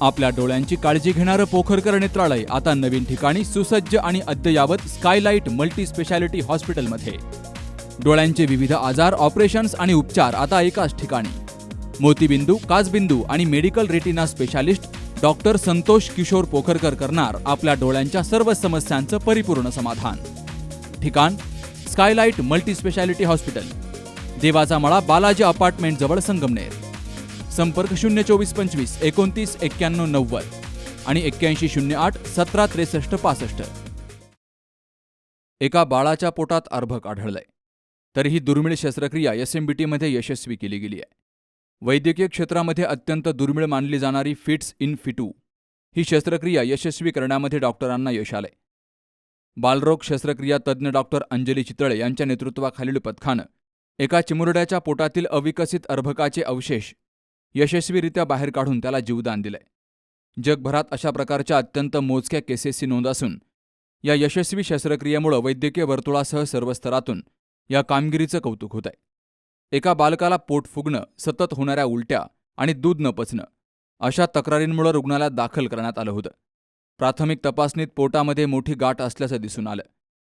आपल्या डोळ्यांची काळजी घेणारं पोखरकर नेत्रालय आता नवीन ठिकाणी सुसज्ज आणि अद्ययावत स्कायलाइट मल्टी स्पेशालिटी हॉस्पिटलमध्ये. डोळ्यांचे विविध आजार, ऑपरेशन्स आणि उपचार आता एकाच ठिकाणी. मोतीबिंदू, काचबिंदू आणि medical retina specialist doctor Santosh Kishor Pokharkar करणार आपल्या डोळ्यांच्या सर्व समस्यांचं परिपूर्ण समाधान. ठिकाण स्कायलाइट मल्टी स्पेशालिटी हॉस्पिटल, देवाचा मळा, बालाजी अपार्टमेंट जवळ, संगमनेर. संपर्क 02425 29 91 90 आणि 8108 17 63 65. एका बाळाच्या पोटात अर्भक आढळलंय. तरीही दुर्मिळ शस्त्रक्रिया SMBTमध्ये यशस्वी केली गेली आहे. वैद्यकीय क्षेत्रामध्ये अत्यंत दुर्मिळ मानली जाणारी फिट्स इन फिटू ही शस्त्रक्रिया यशस्वी करण्यामध्ये डॉक्टरांना यश आलंय. बालरोग शस्त्रक्रिया तज्ज्ञ डॉक्टर अंजली चितळे यांच्या नेतृत्वाखालील पथकानं एका चिमुरड्याच्या पोटातील अविकसित अर्भकाचे अवशेष यशस्वीरित्या बाहेर काढून त्याला जीवदान दिलंय. जगभरात अशा प्रकारच्या अत्यंत मोजक्या केसेसची नोंद असून या यशस्वी शस्त्रक्रियेमुळे वैद्यकीय वर्तुळासह सर्व स्तरातून या कामगिरीचं कौतुक होत आहे. एका बालकाला पोट फुगणं, सतत होणाऱ्या उलट्या आणि दूध न पचणं अशा तक्रारींमुळे रुग्णालयात दाखल करण्यात आलं होतं. प्राथमिक तपासणीत पोटामध्ये मोठी गाठ असल्याचं दिसून आलं.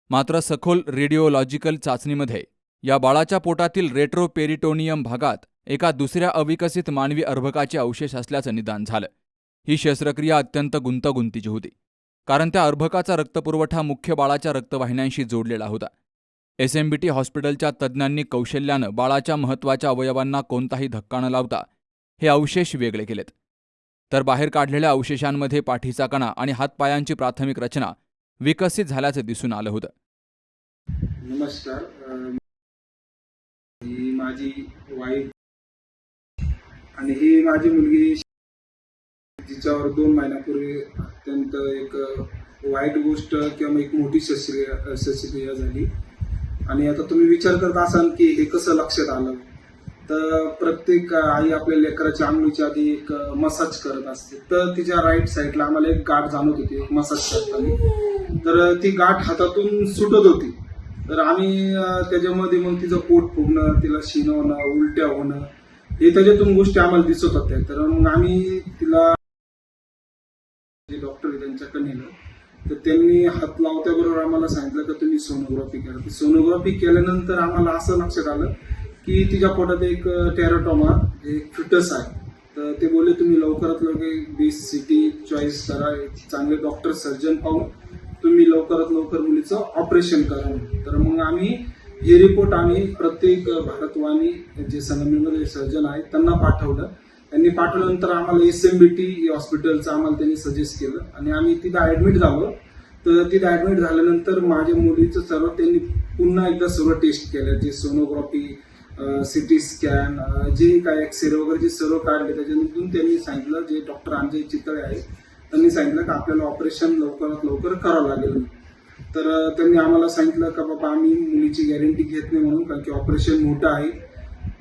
मात्र सखोल रेडिओलॉजिकल चाचणीमध्ये या बाळाच्या पोटातील रेट्रोपेरिटोनियम भागात एका दुसऱ्या अविकसित मानवी अर्भकाचे अवशेष असल्याचं निदान झालं. ही शस्त्रक्रिया अत्यंत गुंतागुंतीची होती, कारण त्या अर्भकाचा रक्तपुरवठा मुख्य बाळाच्या रक्तवाहिन्यांशी जोडलेला होता. SMBT हॉस्पिटलच्या तज्ज्ञांनी कौशल्यानं बाळाच्या महत्त्वाच्या अवयवांना कोणताही धक्का न लावता हे अवशेष वेगळे केलेत. तर बाहेर काढलेल्या अवशेषांमध्ये पाठीचा कणा आणि हातपायांची प्राथमिक रचना विकसित झाल्याचं दिसून आलं होतं. नमस्कार, ही माझी वाईफ आणि ही माझी मुलगी, जिच्यावर 2 महिन्यापूर्वी अत्यंत एक वाईट गोष्ट किंवा एक मोठी शस्त्रक्रिया झाली. आणि आता तुम्ही विचार करत असाल की हे कसं लक्षात आलं, तर प्रत्येक आई आपल्या लेकराच्या अंगठीच्या आधी एक मसाज करत असते. तर तिच्या राईट साईडला आम्हाला एक गाठ जाणवत होती एक मसाज करताना. तर ती गाठ हातातून सुटत होती. तर आम्ही त्याच्यामध्ये मग तिचं पोट फुगणं, तिला शिणं होणं, उलट्या होणं, हे त्याच्यातून गोष्टी आम्हाला दिसत होत्या. तर मग आम्ही तिला जे डॉक्टर त्यांच्याकडे नेलं. तर त्यांनी हात लावल्याबरोबर आम्हाला सांगितलं की तुम्ही सोनोग्राफी करा. ती सोनोग्राफी केल्यानंतर आम्हाला असं लक्षात आलं की तिच्या पोटात एक टेराटोमा, एक फिटस आहे. तर ते बोलले तुम्ही लवकरात लवकर BCT चॉईस करा, चांगले डॉक्टर सर्जन पाहून तुम्ही लवकरात लवकर मुलीचं ऑपरेशन करा. तर मग आम्ही हे रिपोर्ट आम्ही प्रत्येक भारतवाणी जे संगमनेरमध्ये सर्जन आहेत त्यांना पाठवलं. त्यांनी पाठवल्यानंतर आम्हाला SMBT हॉस्पिटलचं आम्हाला त्यांनी सजेस्ट केलं आणि आम्ही तिथं ऍडमिट झालो. तर तिथं ऍडमिट झाल्यानंतर माझ्या मुलीचं सर्व त्यांनी पुन्हा एकदा सर्व टेस्ट केलं, जे सोनोग्राफी, CT स्कॅन, जे काय एक्सरे वगैरे जे सर्व काढले. त्याच्यातून त्यांनी सांगितलं, जे डॉक्टर अंजली चितळे आहेत त्यांनी सांगितलं की आपल्याला ऑपरेशन लवकरात लवकर करावं लागेल. तर त्यांनी आम्हाला सांगितलं का बाबा आम्ही मुलीची गॅरंटी घेत नाही म्हणून, कारण की ऑपरेशन मोठं आहे.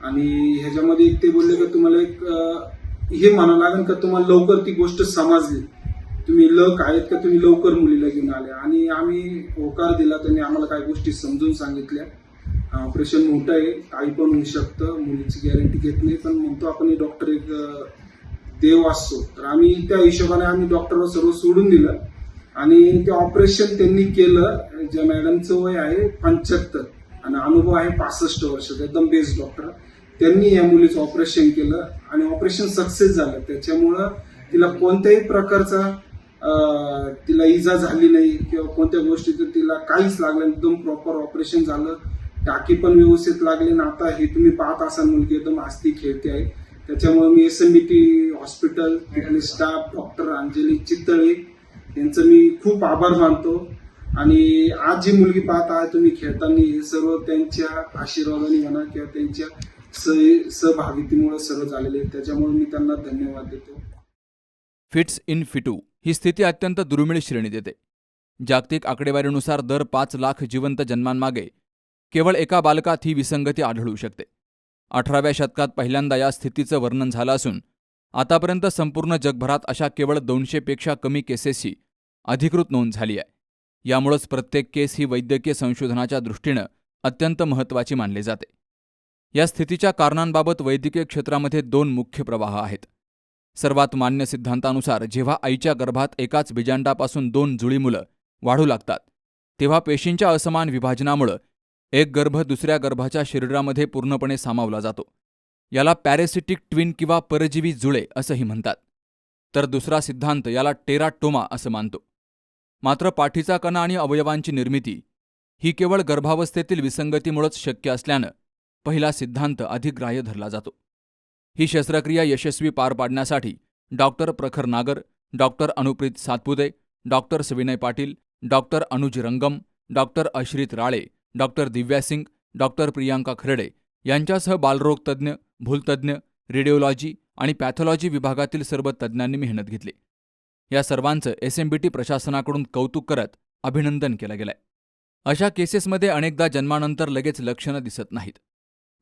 आणि ह्याच्यामध्ये ते बोलले की तुम्हाला एक हे म्हणावं लागेल का तुम्हाला लवकर ती गोष्ट समजली, तुम्ही लक आहेत का तुम्ही लवकर मुलीला घेऊन आले. आणि आम्ही होकार दिला. त्यांनी आम्हाला काही गोष्टी समजून सांगितल्या. ऑपरेशन मोठं आहे, काही पण होऊ शकतं, मुलीची गॅरंटी घेत नाही, पण म्हणतो आपण डॉक्टर एक देव असतो. तर आम्ही त्या हिशोबाने आम्ही डॉक्टरला सर्व सोडून दिलं आणि ते ऑपरेशन त्यांनी केलं. ज्या मॅडमचं वय आहे 75 आणि अनुभव आहे 65 वर्ष, एकदम बेस्ट डॉक्टर. त्यांनी या मुलीचं ऑपरेशन केलं आणि ऑपरेशन सक्सेस झालं. त्याच्यामुळं तिला कोणत्याही प्रकारचा तिला इजा झाली नाही किंवा कोणत्या गोष्टीचं तिला काहीच लागलं. एकदम प्रॉपर ऑपरेशन झालं, टाकी पण व्यवस्थित लागली ना. आता हे तुम्ही पाहत असाल मुलगी एकदम हसती खेळते आहे. त्याच्यामुळे मी SMBT हॉस्पिटल, तिथले स्टाफ, डॉक्टर अंजली चितळे यांचं मी खूप आभार मानतो. आणि आज जी मुलगी पाहत आहे तुम्ही खेळताना, हे सर्व त्यांच्या आशीर्वादाने म्हणा किंवा त्यांच्या सहभागितीमुळे सर्व झालेले, त्याच्यामुळे मी त्यांना धन्यवाद देतो. फिट्स इन फिटू ही स्थिती अत्यंत दुर्मिळ श्रेणीत येते. जागतिक आकडेवारीनुसार दर 5 लाख जिवंत जन्मांमागे केवळ एका बालकात ही विसंगती आढळू शकते. 18व्या शतकात पहिल्यांदा या स्थितीचं वर्णन झालं असून आतापर्यंत संपूर्ण जगभरात अशा केवळ 200 पेक्षा कमी केसेसची अधिकृत नोंद झाली आहे. यामुळेच प्रत्येक केस ही वैद्यकीय संशोधनाच्या दृष्टीनं अत्यंत महत्त्वाची मानली जाते. या स्थितीच्या कारणांबाबत वैद्यकीय क्षेत्रामध्ये 2 मुख्य प्रवाह आहेत. सर्वात मान्य सिद्धांतानुसार जेव्हा आईच्या गर्भात एकाच बीजांडापासून 2 जुळी मुलं वाढू लागतात तेव्हा पेशींच्या असमान विभाजनामुळे एक गर्भ दुसऱ्या गर्भाच्या शरीरामध्ये पूर्णपणे सामावला जातो. याला पॅरेसिटिक ट्विन किंवा परजीवी जुळे असंही म्हणतात. तर दुसरा सिद्धांत याला टेराटोमा असं मानतो. मात्र पाठीचा कणा आणि अवयवांची निर्मिती ही केवळ गर्भावस्थेतील विसंगतीमुळेच शक्य असल्यानं पहिला सिद्धांत अधिक ग्राह्य धरला जातो. ही शस्त्रक्रिया यशस्वी पार पाडण्यासाठी doctor Prakhar Nagar, doctor Anupreet Satpute, doctor Savinay Patil, doctor Anuj Rangam, doctor Ashrit Rale, doctor Divya Singh, doctor Priyanka Kharde यांच्यासह बालरोग तज्ज्ञ, भूलतज्ज्ञ, रेडिओलॉजी आणि पॅथॉलॉजी विभागातील सर्व तज्ज्ञांनी मेहनत घेतली. या सर्वांचं SMBT प्रशासनाकडून कौतुक करत अभिनंदन केलं गेलंय. अशा केसेसमध्ये अनेकदा जन्मानंतर लगेच लक्षणं दिसत नाहीत.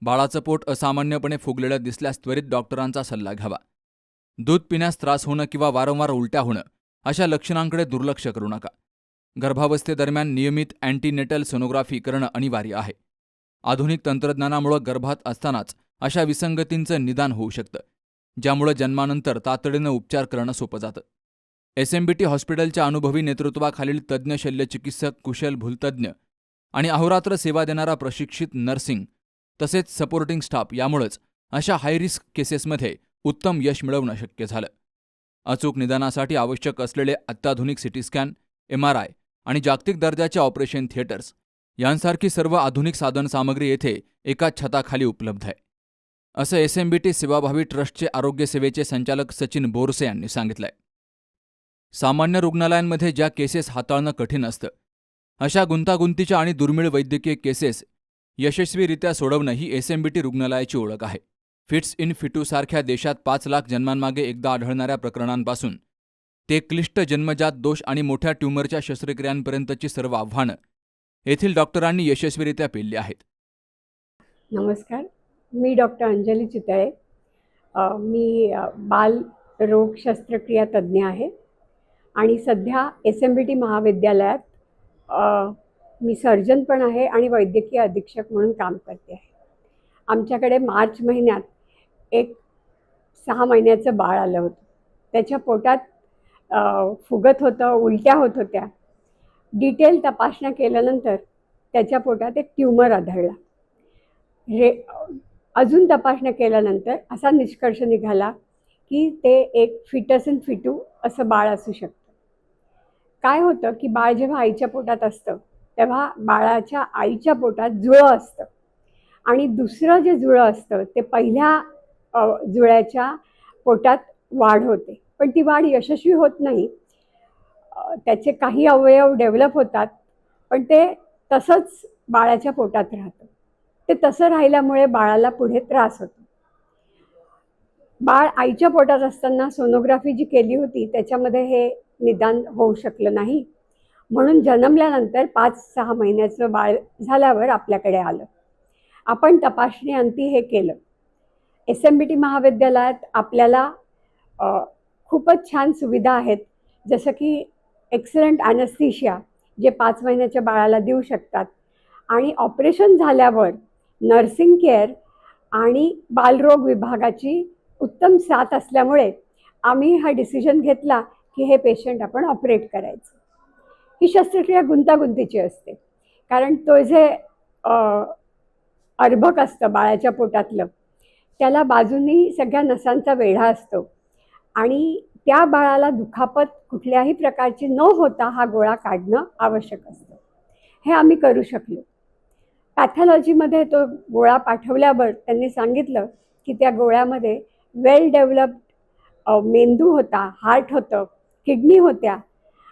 बाळाचं पोट असामान्यपणे फुगलेलं दिसल्यास त्वरित डॉक्टरांचा सल्ला घ्यावा. दूध पिण्यास त्रास होणं किंवा वारंवार उलट्या होणं अशा लक्षणांकडे दुर्लक्ष करू नका. गर्भावस्थेदरम्यान नियमित अँटीनेटल सोनोग्राफी करणं अनिवार्य आहे. आधुनिक तंत्रज्ञानामुळे गर्भात असतानाच अशा विसंगतींचं निदान होऊ शकतं, ज्यामुळे जन्मानंतर तातडीनं उपचार करणं सोपं जातं. SMBT हॉस्पिटलच्या अनुभवी नेतृत्वाखालील तज्ज्ञ शल्यचिकित्सक, कुशल भूलतज्ज्ञ आणि अहोरात्र सेवा देणारा प्रशिक्षित नर्सिंग तसेच सपोर्टिंग स्टाफ यामुळेच अशा हाय रिस्क केसेसमध्ये उत्तम यश मिळवणं शक्य झालं. अचूक निदानासाठी आवश्यक असलेले अत्याधुनिक CT स्कॅन, MRI आणि जागतिक दर्जाचे ऑपरेशन थिएटर्स यांसारखी सर्व आधुनिक साधनसामग्री येथे एकाच छताखाली उपलब्ध आहे, असं SMBT सेवाभावी ट्रस्टचे आरोग्य सेवेचे संचालक सचिन बोरसे यांनी सांगितलंय. सामान्य रुग्णालयांमध्ये ज्या केसेस हाताळणं कठीण असतं अशा गुंतागुंतीच्या आणि दुर्मिळ वैद्यकीय केसेस यशस्वीरित्या सोडवणं ही SMBT रुग्णालयाची ओळख आहे. फिट्स इन फिटू सारख्या देशात 5 लाख जन्मांमागे एकदा आढळणाऱ्या प्रकरणांपासून ते क्लिष्ट जन्मजात दोष आणि मोठ्या ट्यूमरच्या शस्त्रक्रियांपर्यंतची सर्व आव्हानं येथील डॉक्टरांनी यशस्वीरित्या पेलली आहेत. नमस्कार, मी डॉक्टर अंजली चितळे. मी बालरोग शस्त्रक्रिया तज्ज्ञ आहे आणि सध्या SMBT महाविद्यालयात मी सर्जन पण आहे आणि वैद्यकीय अधीक्षक म्हणून काम करते आहे. आमच्याकडे मार्च महिन्यात एक 6 महिन्याचं बाळ आलं होतं. त्याच्या पोटात फुगत होतं, उलट्या होत होत्या. डिटेल तपासण्या केल्यानंतर त्याच्या पोटात एक ट्यूमर आढळला. अजून तपासण्या केल्यानंतर असा निष्कर्ष निघाला की ते एक फिटस इन फिटू असं बाळ असू शकतं. काय होतं की बाळ जेव्हा आईच्या पोटात असतं तेव्हा बाळाच्या आईच्या पोटात जुळं असतं आणि दुसरं जे जुळं असतं ते पहिल्या जुळ्याच्या पोटात वाढ होते, पण ती वाढ यशस्वी होत नाही. त्याचे काही अवयव डेव्हलप होतात, पण ते तसंच बाळाच्या पोटात राहतं. ते तसं राहिल्यामुळे बाळाला पुढे त्रास होतो. बाळ आईच्या पोटात असताना सोनोग्राफी जी केली होती त्याच्यामध्ये हे निदान होऊ शकलं नाही, म्हणून जन्मल्यानंतर 5-6 महिन्याचं बाळ झाल्यावर आपल्याकडे आलं. आपण तपासणी अंती हे केलं. SMBT महाविद्यालयात आपल्याला खूपच छान सुविधा आहेत, जसं की एक्सलंट ॲनेस्थीशिया जे 5 महिन्याच्या बाळाला देऊ शकतात आणि ऑपरेशन झाल्यावर नर्सिंग केअर आणि बालरोग विभागाची उत्तम साथ असल्यामुळे आम्ही हा डिसिजन घेतला की हे पेशंट आपण ऑपरेट करायचं. ही शस्त्रक्रिया गुंतागुंतीची असते, कारण तो जे अर्भक असतं बाळाच्या पोटातलं त्याला बाजूनी सगळ्या नसांचा वेढा असतो आणि त्या बाळाला दुखापत कुठल्याही प्रकारची न होता हा गोळा काढणं आवश्यक असतं. हे आम्ही करू शकलो. पॅथॉलॉजीमध्ये तो गोळा पाठवल्यावर त्यांनी सांगितलं की त्या गोळ्यामध्ये वेल डेव्हलप्ड मेंदू होता, हार्ट होतं, किडनी होत्या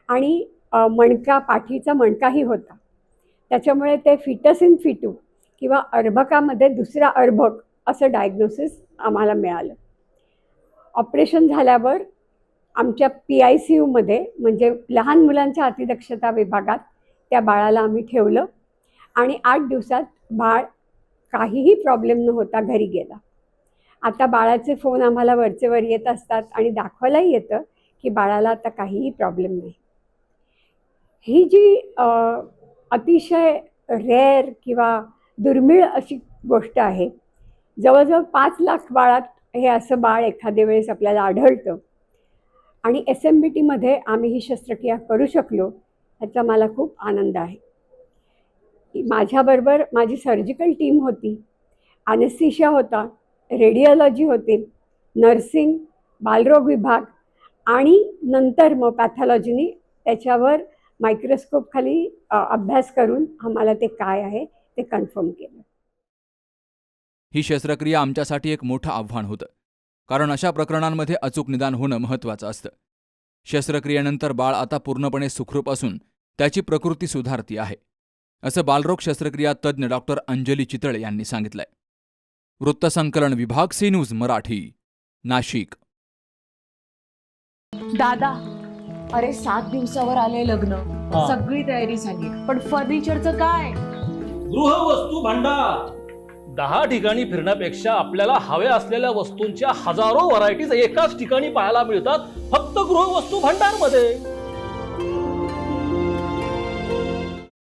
आणि मणका, पाठीचा मणकाही होता. त्याच्यामुळे ते फिटस इन फिटू किंवा अर्भकामध्ये दुसरा अर्भक असं डायग्नोसिस आम्हाला मिळालं. ऑपरेशन झाल्यावर आमच्या PICUमध्ये म्हणजे लहान मुलांच्या अतिदक्षता विभागात त्या बाळाला आम्ही ठेवलं आणि 8 दिवसात बाळ काहीही प्रॉब्लेम न होता घरी गेला. आता बाळाचे फोन आम्हाला वरचेवर येत असतात आणि दाखवायलाही येतं की बाळाला आता काहीही प्रॉब्लेम नाही. ही जी अतिशय रेअर किंवा दुर्मिळ अशी गोष्ट आहे, जवळजवळ 5 लाख बाळात हे असं बाळ एखाद्या वेळेस आपल्याला आढळतं आणि SMBTमध्ये आम्ही ही शस्त्रक्रिया करू शकलो ह्याचा मला खूप आनंद आहे. माझ्याबरोबर माझी सर्जिकल टीम होती, ॲनेस्थेशिया होता, रेडिओलॉजी होते, नर्सिंग, बालरोग विभाग आणि नंतर मग पॅथॉलॉजीनी त्याच्यावर मायक्रोस्कोप खाली अभ्यास करून आम्हाला ते काय आहे ते कन्फर्म केलं. ही शस्त्रक्रिया आमच्यासाठी एक मोठं आव्हान होतं, कारण अशा प्रकरणांमध्ये अचूक निदान होणं महत्त्वाचं असतं. शस्त्रक्रियेनंतर बाळ आता पूर्णपणे सुखरूप असून त्याची प्रकृती सुधारती आहे, असं बालरोग शस्त्रक्रिया तज्ज्ञ डॉक्टर अंजली चितळे यांनी सांगितलंय. वृत्तसंकलन विभाग सी न्यूज मराठी, नाशिक. दादा, अरे 7 दिवसावर आले लग्न, हा. सगळी तयारी झाली, पण फर्निचरचं काय? गृहवस्तू भांडार 10 ठिकाणी फिरण्यापेक्षा आपल्याला हव्या असलेल्या वस्तूंच्या हजारो व्हरायटीज एकाच ठिकाणी पाहायला मिळतात, फक्त गृहवस्तू भांडार मध्ये.